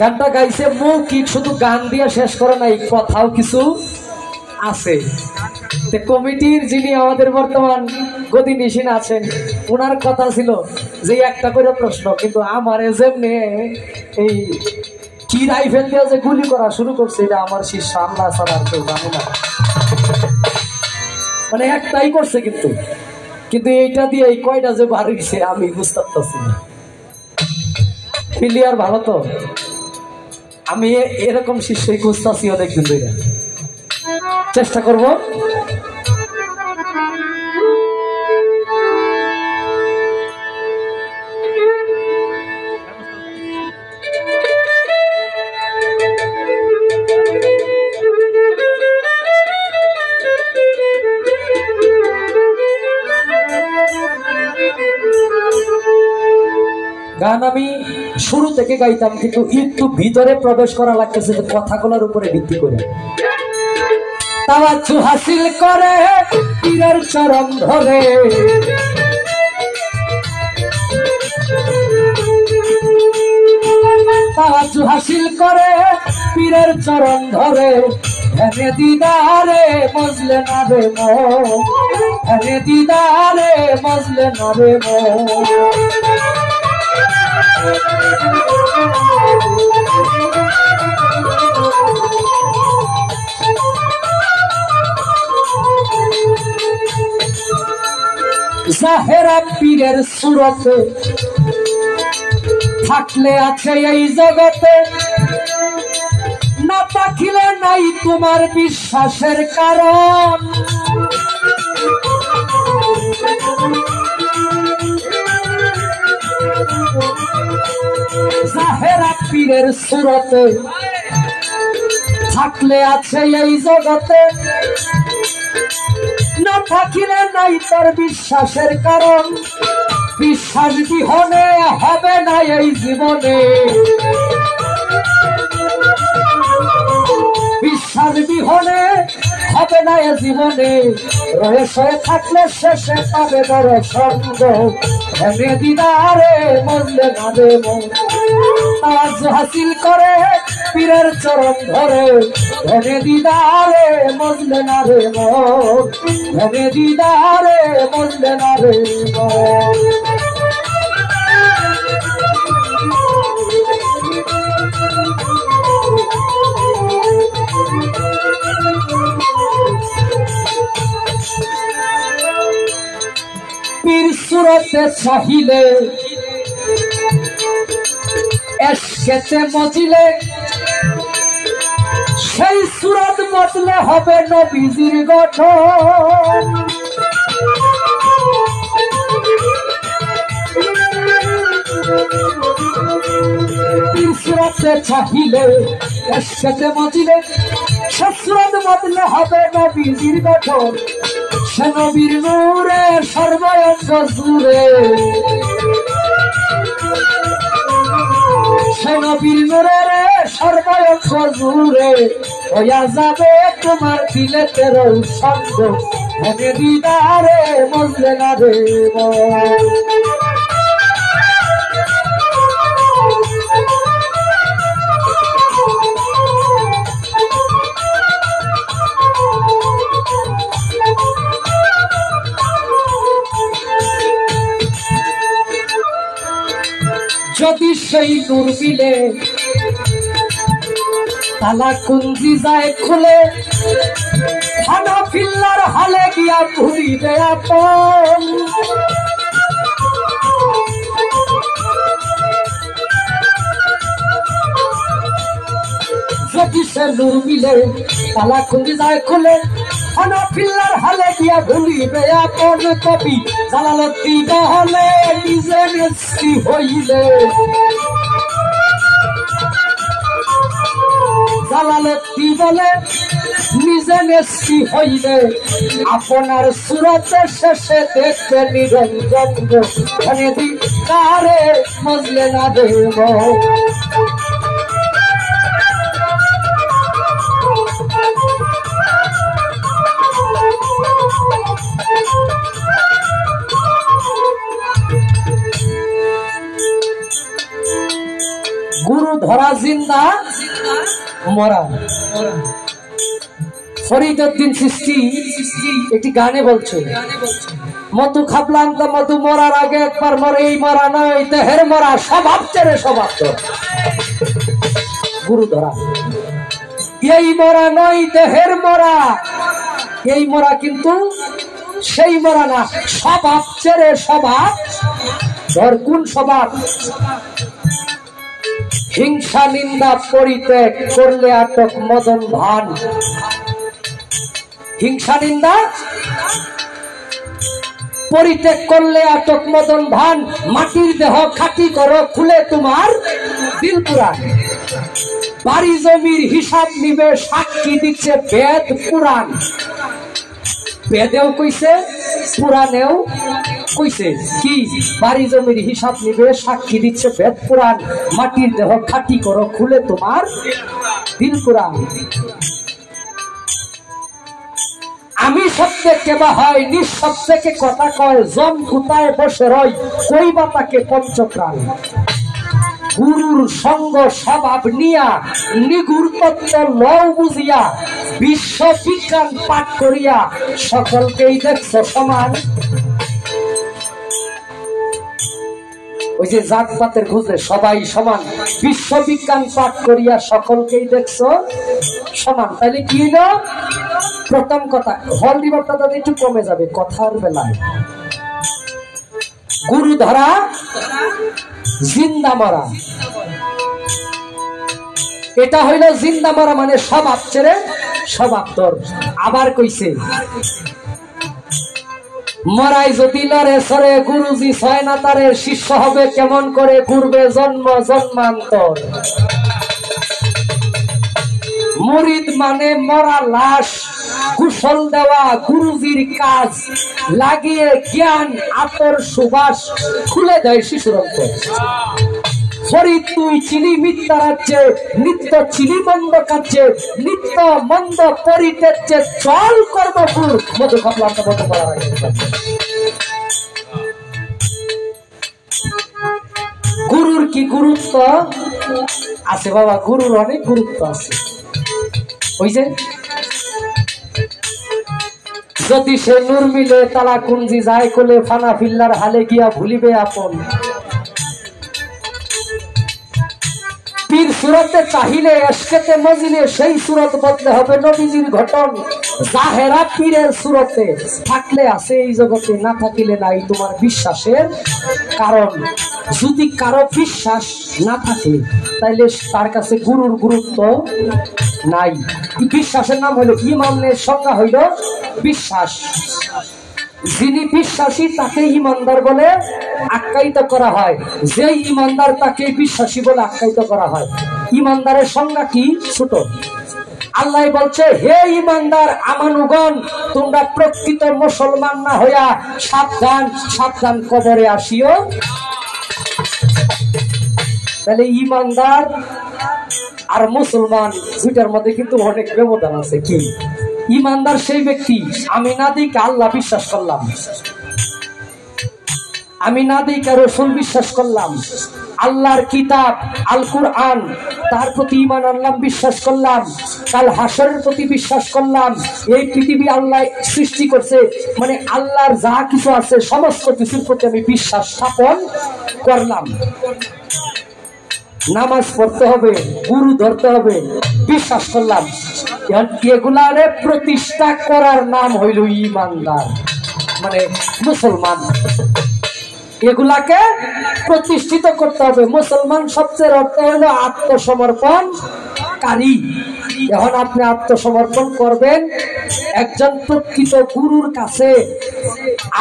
গানটা গাইছে মৌখিক, শুধু গান দিয়ে শেষ করে নাই, কথাও কিছু আছে। কমিটির যিনি আমাদের বর্তমান গদি নিশিন আছেন, ওনার কথা ছিল যে একটা করে প্রশ্ন, কিন্তু আমার যেমনি এই কি রাইফেল দিয়ে যে গুলি করা শুরু করছে, এটা আমার শিষ্য আল্লাহ ছাড়া আর কেউ জানে না। মানে একটাই করছে, কিন্তু কিন্তু এইটা দিয়ে এই কয়টা যে বার হইছে আমি বুঝতে পারছি না। ক্লিয়ার? ভালো তো? আমি এরকম শিষ্যই খুঁজতেছি অনেকদিন ধরে, চেষ্টা করব। গান আমি শুরু থেকে গাইতাম, কিন্তু একটু ভিতরে প্রবেশ করা লাগতেছে কথাগুলোর উপরে ভিত্তি করে। তাওয়াজ্জু হাসিল করে পীরের চরণ ধরে, তাওয়াজ্জু হাসিল করে পীরের চরণ ধরে, ধ্যানে দিদারে মজলে না রে মন, ধ্যানে দিদারে মজলে না রে মন। জাহেরা পীরের সুরতে থাকলে আছে এই জগতে, না থাকিলে নাই তোমার বিশ্বাসের কারণ। জাহেরা পীরের সুরতে থাকলে আছে এই জগতে, না থাকিলে নাই তার বিশ্বাসের কারণ। বিশ্বাস বিহনে হবে না এই জীবনে, বিশ্বাস বিহনে হবে না এই জীবনে। রয়েছে থাকলে শেষে পাবে বড় সঙ্গ, ধ্যানে দিদারে মজলে না রে মন। তাওয়াজ্জু হাসিল করে পীরের চরণ ধরে, ধ্যানে দিদারে মজলে না রে মন, ধ্যানে দিদারে মজলে না রে মন। পীর সুরতে চাহিলে এসকেতে মজিলে, সেই সুরত বদলে হবে নবীজির গঠন। পীর সুরতে চাহিলে এসকেতে মজিলে, সেই সুরত বদলে হবে নবীজির গঠন। সে নবীর নূরে সর্বাঙ্গ জুড়ে, সে নবীর নূরে সর্বাঙ্গ জুড়ে হইয়া যাবে তোমার দিলে তেরো সঙ্গ, ধ্যানে দিদারে মজলে না রে মন। যদি সেই নূর মিলে তালা কুঞ্জি যায় খুলে, হানাফিল্লার হালে গিয়া ভুলিবে আপন। যদি সে নূর মিলে তালা কুঞ্জি যায় খুলে, হানাফিল্লার হালে গিয়া ভুলিবে আপন। কবি জালালউদ্দিন বলে নিজে নেস্তি হইলে, জালালউদ্দিন বলে নিজে নেস্তি হইলে, আপনার সুরতে শেষে দেখবে নিরঞ্জন, ধ্যানে দিদারে মজলে না রে মন। গুরু ধরা জিন্দা মরা। ফরিদউদ্দিন চিশতি একটি গানে বলছে, মধু খাবলাম তো মধু মরার আগে একবার মরে, এই মরা নয় দেহের মরা, স্বভাব ছেড়ে স্বভাব ধর। গুরু ধরা, এই মরা নয় দেহের মরা, এই মরা কিন্তু সেই মরা না, স্বভাব ছেড়ে স্বভাব ধর। কোন স্বভাব? হিংসা নিন্দা পরিত্যাগ করলে আটক মদন ভান। হিংসা নিন্দা পরিত্যাগ করলে আটক মদন ভান। মাটির দেহ খাঁটি করো, খুলে তোমার দিল পুরাণ। বাড়ি জমির হিসাব নিবে, সাক্ষী দিচ্ছে বেদ পুরাণ। বেদেও কইছে, পুরাণেও কইছে কি? বাড়ি জমির হিসাব নিবে, সাক্ষী দিচ্ছে বেদ পুরাণ। মাটির দেহ খাঁটি করো, খুলে তোমার দিল পুরাণ। আমি সত্যে কেবা হয়, নিঃশব্দকে কথা কয়। জম কুতায় বসে রয়, কইবা তাকে পঞ্চপ্রাণ। গুরুর সঙ্গ স্বভাব নিয়া, নিগুর তত্ত্ব লও বুঝিয়া, বিশ্ব বিজ্ঞান পাঠ করিয়া, সকলকেই দেখছ সমান। ওই যে জাতপাতের খুঁজে সবাই সমান, বিশ্ব বিজ্ঞান পাঠ করিয়া সকলকেই দেখছ সমান। তাহলে কি না? প্রথম কথা, হল দিবারটা তাদের একটু কমে যাবে কথার বেলায়। গুরু ধরা জিন্দা মারা, এটা হইল জিন্দা মারা, মানে স্বভাব ছেড়ে স্বভাব ধর। আবার কইছে, মরাই যদি লড়ে সরে, গুরুজি ছয় না তারে, শিষ্য হবে কেমন করে, ঘুরবে জন্ম জন্মান্তর। মুরিদ মানে মরা লাশ, কুশল দেওয়া গুরুজির কাজ। লাগিয়ে জ্ঞান আতর সুবাস, খুলে দেয় শিশুর অন্তর। ফরিদ তুই চিনি মিথ্যা রাজ্যে, নিত্য চিনি মন্দ কার্যে, নিত্য মন্দ পরিত্যাজ্যে, চল কর্মপুর। মধু খাবলাম তো মধু করার আগে। গুরুর কি গুরুত্ব আছে বাবা? গুরুর অনেক গুরুত্ব আছে। ওই যে যদি সে নূর মিলে তালা কুঞ্জি যায় কোলে, ফানা ফিল্লার হালে গিয়া ভুলিবে আপন। পীর সুরতে চাহিলে এসকেতে মজিলে, সেই সুরত বদলে হবে নবীজির ঘটন। জাহেরা পীরের সুরতে থাকলে আছে এই জগতে, না থাকিলে নাই তোমার বিশ্বাসের কারণ। যদি কারো বিশ্বাস না থাকে তাইলে তার কাছে গুরুর গুরুত্ব নাই। বিশ্বাসের নাম হইল ইমানের সংজ্ঞা হইল বিশ্বাস। যিনি বিশ্বাসী তাকে ইমানদার বলে আখ্যায়িত করা হয়, যে ইমানদার তাকে বিশ্বাসী বলে আখ্যায়িত করা হয়। ইমানদারের সংজ্ঞা কি? ছোট। আল্লাহ বলছে, হে ইমানদার আমানুগণ, তোমরা প্রকৃত মুসলমান না হইয়া সাবধান সাবধান কবরে আসিও। তাহলে ইমানদার আর মুসলমান দুইটার মধ্যে কিন্তু অনেক ব্যবধান আছে। কি? ইমানদার সেই ব্যক্তি, আমি না দিই আল্লাহ বিশ্বাস করলাম, আমি না দিই রাসূল বিশ্বাস করলাম, আল্লাহর কিতাব আল কুরআন তার প্রতি ঈমান আনলাম, বিশ্বাস করলাম, কাল হাসরের প্রতি বিশ্বাস করলাম, এই পৃথিবী আল্লাহ সৃষ্টি করছে, মানে আল্লাহর যা কিছু আছে সমস্ত কিছুর প্রতি আমি বিশ্বাস স্থাপন করলাম। নামাজ পড়তে হবে, গুরু ধরতে হবে, বিশ্বাস করলাম। এগুলারে প্রতিষ্ঠা করার নাম হইল ইমানদার, মানে মুসলমান। এগুলাকে প্রতিষ্ঠিত করতে হবে। মুসলমান শব্দের অর্থ হইল আত্মসমর্পণকারী। এখন আপনি আত্মসমর্পণ করবেন একজন প্রকৃত গুরুর কাছে।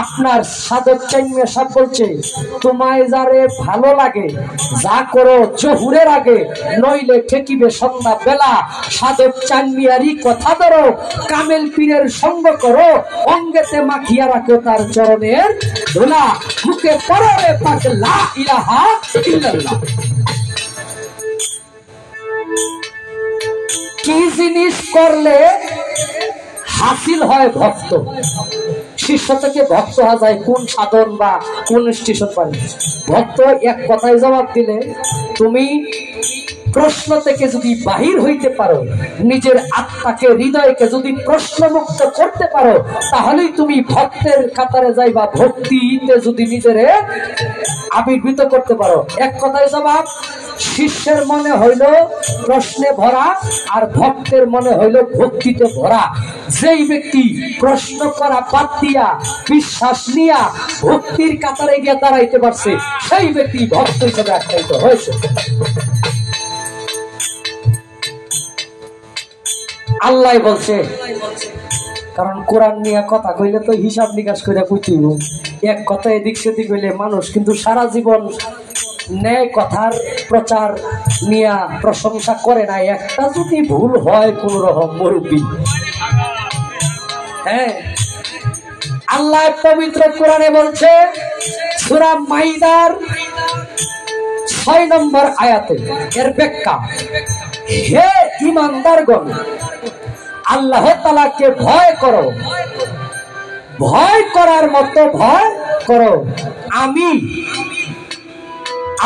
আপনার সাধক চাইমিয়া সাহেব বলছে, তোমায় যারে ভালো লাগে যা করো জহুরের আগে, নইলে ঠেকিবে সন্ধ্যা বেলা। সাধক চাইমিয়ারই কথা ধরো, কামেল পীরের সঙ্গ করো, অঙ্গেতে মাখিয়া রাখো তার চরণের ধুলা, মুখে পড়ে পাক লা ইলাহা ইল্লাল্লাহ। কি জিনিস করলে হাসিল হয় ভক্ত? শিষ্য থেকে ভক্ত হওয়া যায় কোন সাধন বা কোন স্টেশন পারে? ভক্ত এক কথায় জবাব দিলে, তুমি প্রশ্ন থেকে যদি বাহির হইতে পারো, নিজের আত্মাকে হৃদয়কে যদি প্রশ্নমুক্ত করতে পারো, তাহলেই তুমি ভক্তের কাতারে যাইবা। ভক্তিতে যদি নিজের আবির্ভূত করতে পারো। এক কথায় জবাব, শিষ্যের মনে হইল প্রশ্নে ভরা আর ভক্তের মনে হইল ভক্তিতে ভরা। যেই ব্যক্তি প্রশ্ন করা বাদ দিয়া বিশ্বাস নিয়া ভক্তির কাতারে গিয়ে দাঁড়াইতে পারছে, সেই ব্যক্তি ভক্ত হিসেবে আখ্যায়িত হয়েছে। আল্লাহ বলছে, কারণ কোরআন নিয়ে কথা কইলে তো হিসাব নিকাশ করে কইতেইব। এক কথা এদিক সেদিক হইলে মানুষ কিন্তু সারা জীবন ন্যায় কথার প্রচার নিয়ে প্রশংসা করে না। একটা যদি ভুল হয় কোন রকম মুরব্বী, হ্যাঁ, আল্লাহ পবিত্র কোরআনে বলছে সূরা মাইদার 6 নম্বর আয়াতে, এর ব্যাখ্যা, হে ঈমানদারগণ, আল্লাহ তাআলাকে ভয় করো, ভয় করার মতো ভয় করো। আমি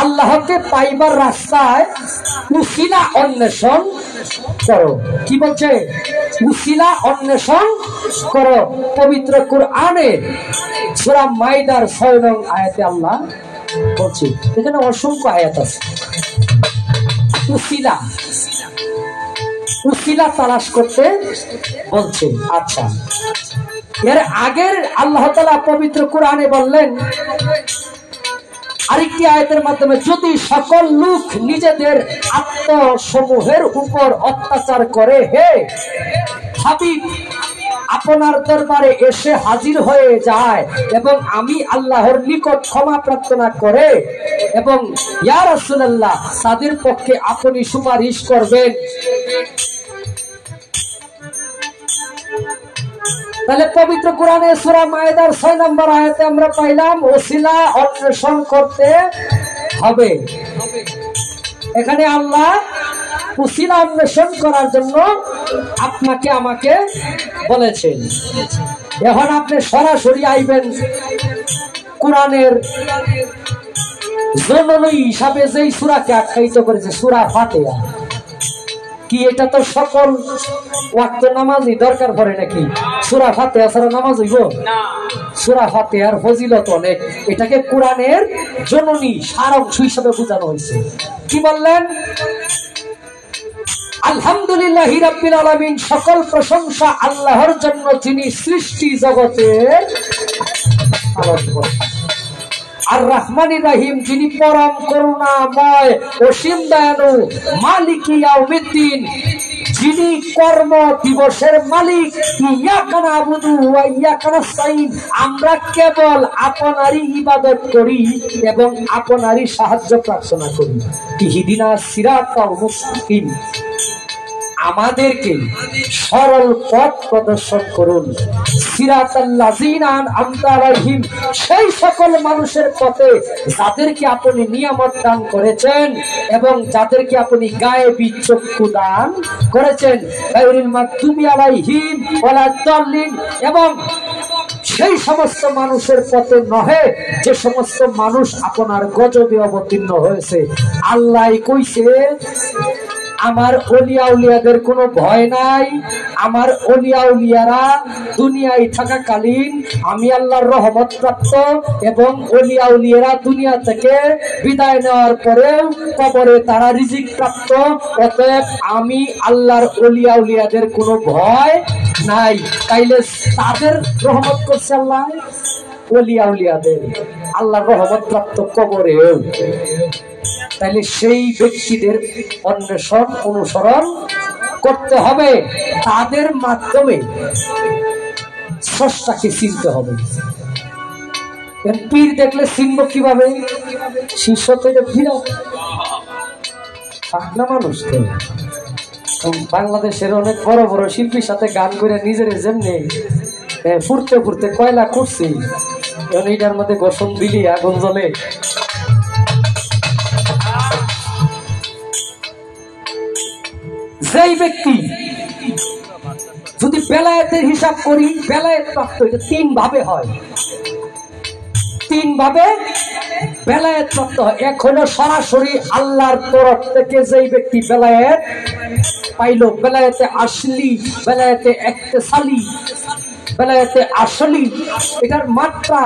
আল্লাহকে পাইবার রাস্তায় উসিলা অন্বেষণ করো। কি বলছে? উসিলা অন্বেষণ করো। পবিত্র কোরআনে সূরা মাইদার 6 নং আয়াতে আল্লাহ বলছে, এখানে অসংখ্য আয়াত আছে। উসিলা উসিলা তালাশ করতে বলছে। আচ্ছা, এর আগের আল্লাহ তাআলা পবিত্র কোরআনে বললেন আরেকটি আয়াতের মাধ্যমে, যদি সকল লোক নিজেদের আত্মসমূহের উপর অত্যাচার করে, হে হাবিব আপনার দরবারে এসে হাজির হয়ে যায় এবং আমি আল্লাহর নিকট ক্ষমা প্রার্থনা করে এবং ইয়া রাসূলুল্লাহ তাদের পক্ষে আপনি সুপারিশ করবেন। তাহলে পবিত্র কোরআনে সূরা মাইদার 6 নম্বর আয়াতে আমরা পাইলাম ওসিলা অন্বেষণ করতে হবে। এখানে আল্লাহ ওসিলা অন্বেষণ করার জন্য আপনাকে আমাকে বলেছেন। এখন আপনি সরাসরি আইবেন কোরআনের জননী হিসাবে যেই সূরাকে আখ্যায়িত করেছে, সূরা ফাতিহা। কি এটা তো সকল ওয়াক্ত নামাজই দরকার পড়ে নাকি? সূরা ফাতিহা ছাড়া নামাজ হইব না? সূরা ফাতিহার ফজিলত অনেক। এটাকে কোরআনের জননী সারাংশ হিসেবে বোঝানো হয়েছে। কি বললেন? আলহামদুলিল্লাহি রাব্বিল আলামিন, সকল প্রশংসা আল্লাহর জন্য, যিনি সৃষ্টি জগতের আর রহমানির রহিম, যিনি পরম করুণাময় অসীম দয়ালু, মালিক ইয়াউমিদ্দিন, যিনি কর্ম দিবসের মালিক। ইয়াকা নাবুদু ওয়া ইয়াকা নাস্তাইন, আমরা কেবল আপনারই ইবাদত করি এবং আপনারই সাহায্য প্রার্থনা করি। ইহদিনাস সিরাতাল মুস্তাকিম, আমাদেরকে সরল পথ প্রদর্শন করুন। সিরাতাল্লাযিনা আন'আমতা আলাইহিম, সেই সকল মানুষের পথে যাদেরকে আপনি নিয়ামত দান করেছেন এবং যাদেরকে আপনি গায়েবী চক্ষু দান করেছেন। গায়রিল মাগদুবি আলাইহিম ওয়ালা দাল্লিন, এবং সেই সমস্ত মানুষের পথে নহে যে সমস্ত মানুষ আপনার গজবে অবতীর্ণ হয়েছে। আল্লাহ কইছে আমার ওলিয়া উলিয়াদের কোনো ভয় নাই। আমার ওলিয়া উলিয়ারা দুনিয়ায় থাকাকালীন আমি আল্লাহর রহমত প্রাপ্ত এবং ওলিয়া উলিয়ারা দুনিয়া থেকে বিদায় নেওয়ার পরেও কবরে তারা রিজিক প্রাপ্ত। অতএব আমি আল্লাহর ওলিয়া উলিয়াদের কোনো ভয় নাই। তাইলে তাদের রহমত করছে আল্লাহ ওলিয়া উলিয়াদের, আল্লাহর রহমত প্রাপ্ত কবরেও। তাইলে সেই ব্যক্তিদের অন্বেষণ অনুসরণ করতে হবে, তাদের মাধ্যমে স্রষ্টাকে চিনতে হবে। পীর দেখলে চিনব কিভাবে? শিষ্য থেকে বিরাট পাগলা মানুষ। বাংলাদেশের অনেক বড় বড় শিল্পীর সাথে গান করে নিজের যেমনি ফুরতে ফুরতে কয়লা করছি, এইটার মধ্যে গোসন দিলি আগুন জ্বলে। যেই ব্যক্তি যদি বেলায়েতের হিসাব করি, বেলায়েত প্রাপ্ত এটা 3 ভাবে হয়। 3 ভাবে বেলায়েত প্রাপ্ত এখনো সরাসরি আল্লাহর তরফ থেকে যেই ব্যক্তি বেলায়েত পাইল, বেলায়েতে আসলি, বেলায়েতে ইক্তেসালি, বেলায়েতে আসলি, এটার মাত্রা